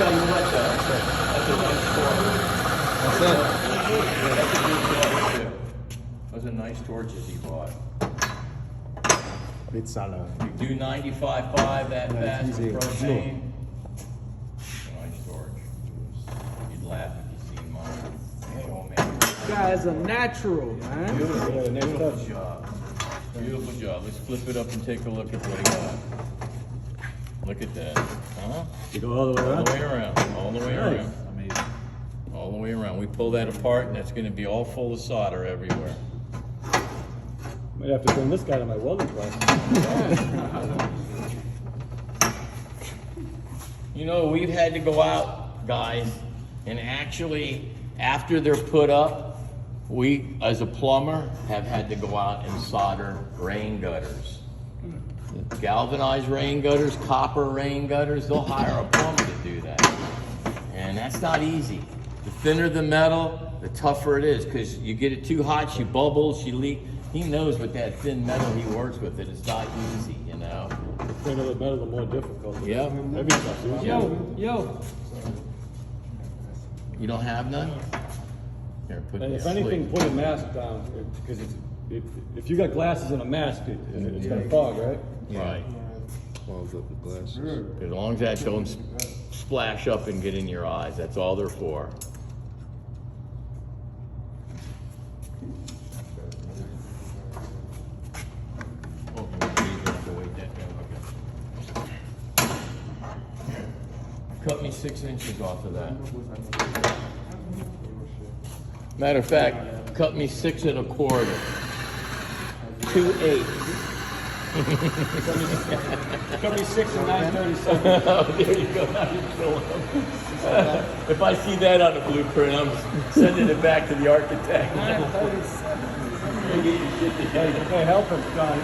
tell you what though, that's a nice torch. That's it. Those are nice torches he bought. Bit salad. You do 95.5 that fast easy. with propane. Nice torch. You'd laugh if you see mine. Oh man. This guy is a natural, man. Beautiful job. Beautiful job. Let's flip it up and take a look at what he got. Look at that. Huh? You go all the way All around? the way around. All the way Nice. around. Amazing. All the way around. We pull that apart and that's going to be all full of solder everywhere. Might have to bring this guy to my welding class. You know, we've had to go out, guys, and actually, after they're put up, we, as a plumber, have had to go out and solder rain gutters. Galvanized rain gutters, copper rain gutters, they'll hire a plumber to do that. And that's not easy. The thinner the metal, the tougher it is, because you get it too hot, she bubbles, she leaks. He knows with that thin metal he works with it, it's not easy, you know? The thinner the metal, the more difficult. Yep. Heavy stuff, too. Yo. You don't have none? Here, put And me if asleep. anything, put a mask down, because if you got glasses and a mask, it's gonna fog, right? Right. Clogs up the glasses. As long as that don't splash up and get in your eyes, that's all they're for. Oh, you have to wait that down, okay. Cut me 6 inches off of that. Matter of fact, cut me 6 1/4. 2/8. Cut me 6 and 9/37. Oh, there you go. Now you kill him. If I see that on the blueprint, I'm sending it back to the architect. Hey, help him, John.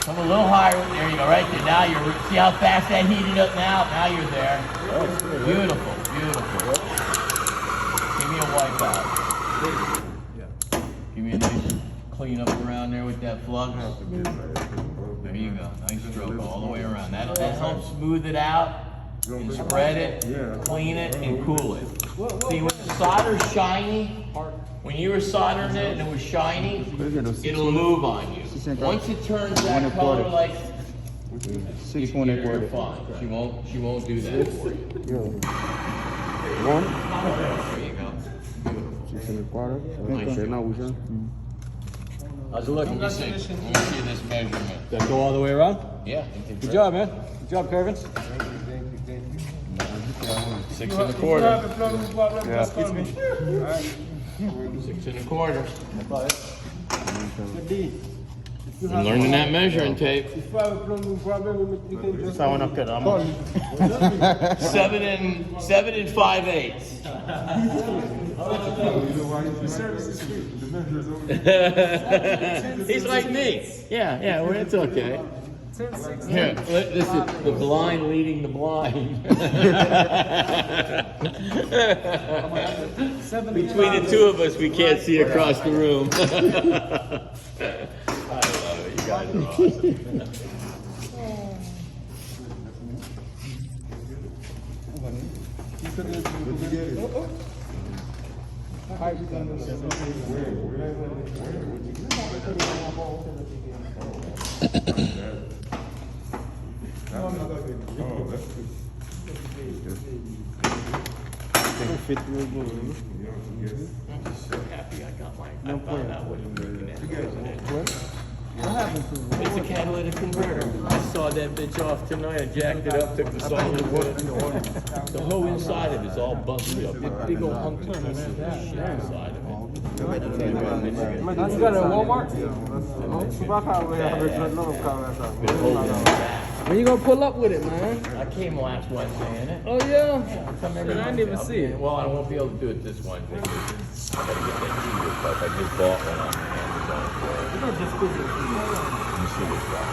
Come a little higher. There you go. Right there. Now you're. See how fast that heated up now? Now you're there. Beautiful. Beautiful. Give me a wipe out. Give me a nice clean up around there with that flux. There you go. Nice stroke all the way around. That helps smooth it out and spread it, clean it, and cool it. See, when the solder's shiny, when you were soldering it and it was shiny, it'll move on you. Once it turns that color like you're fine. She won't do that for you. One? There you go. 6 1/4. Okay, now we can. How's it looking? Let me see this measurement. Does that go all the way around? Yeah. Good job, man. Good job, Kervins. 6 1/4. Yeah. 6 1/4. I'm learning that measuring tape. 7 and 5/8. He's like me. Yeah, well, it's okay. Here, this is the blind leading the blind. Between the two of us, we can't see across the room. I love it. You guys are awesome. Fit real good. I'm just so happy I found out what I'm looking at. It's a catalytic converter. I saw that bitch off tonight. I jacked it up, took the solid wood. The whole inside of it's all busted up. Big old hunky piece of shit inside of it. You got it at Walmart? When you gonna pull up with it, man? I came last Wednesday in it. Oh yeah? Come every I didn't even see it. Well, I won't be able to do it this Wednesday. I gotta get that heater stuff. I just bought one on Amazon for it. Let me see this guy.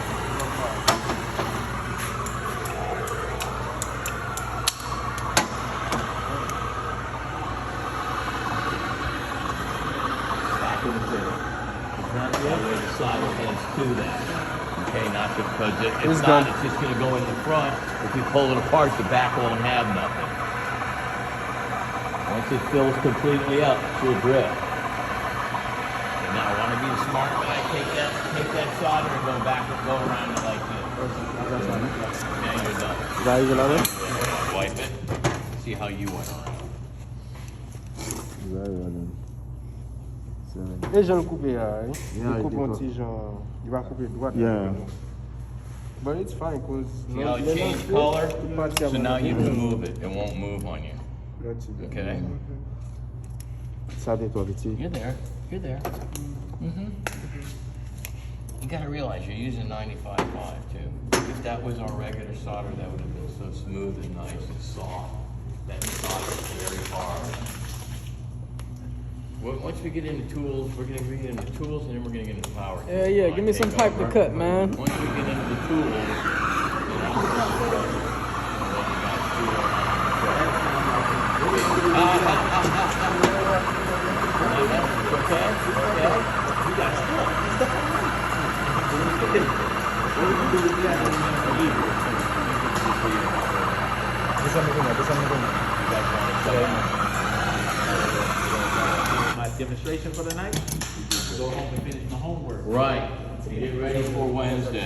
Back in the thing. It's not the other way, the side heads to that. okay, not because if It's not, done. it's just gonna go in the front. If we pull it apart, the back won't have nothing. Once it fills completely up, she'll drip. And now, I wanna be a smart guy, take that solder and go back and go around it like this. Now you're done. Vai lá, né? Wipe it. See how you went around. Vai lá, né? Et je le coupe là, hein? Yeah, Je coupe I un do. petit genre, il va couper droite. Yeah. But it's fine, cause See how it changed color? So now you can move it. It won't move on you. Okay? Ça détourne petit. You're there. You're there. You gotta realize you're using 95.5 too. If that was our regular solder, that would have been so smooth and nice and soft. That solder is very hard. Once we get into tools, we're gonna get into tools and then we're gonna get into power. Yeah, yeah. Give me some pipe to cut, man. Once we get into the tools, then I'll okay? You got My demonstration for the night? Go home and finish my homework. Right. Get ready for Wednesday.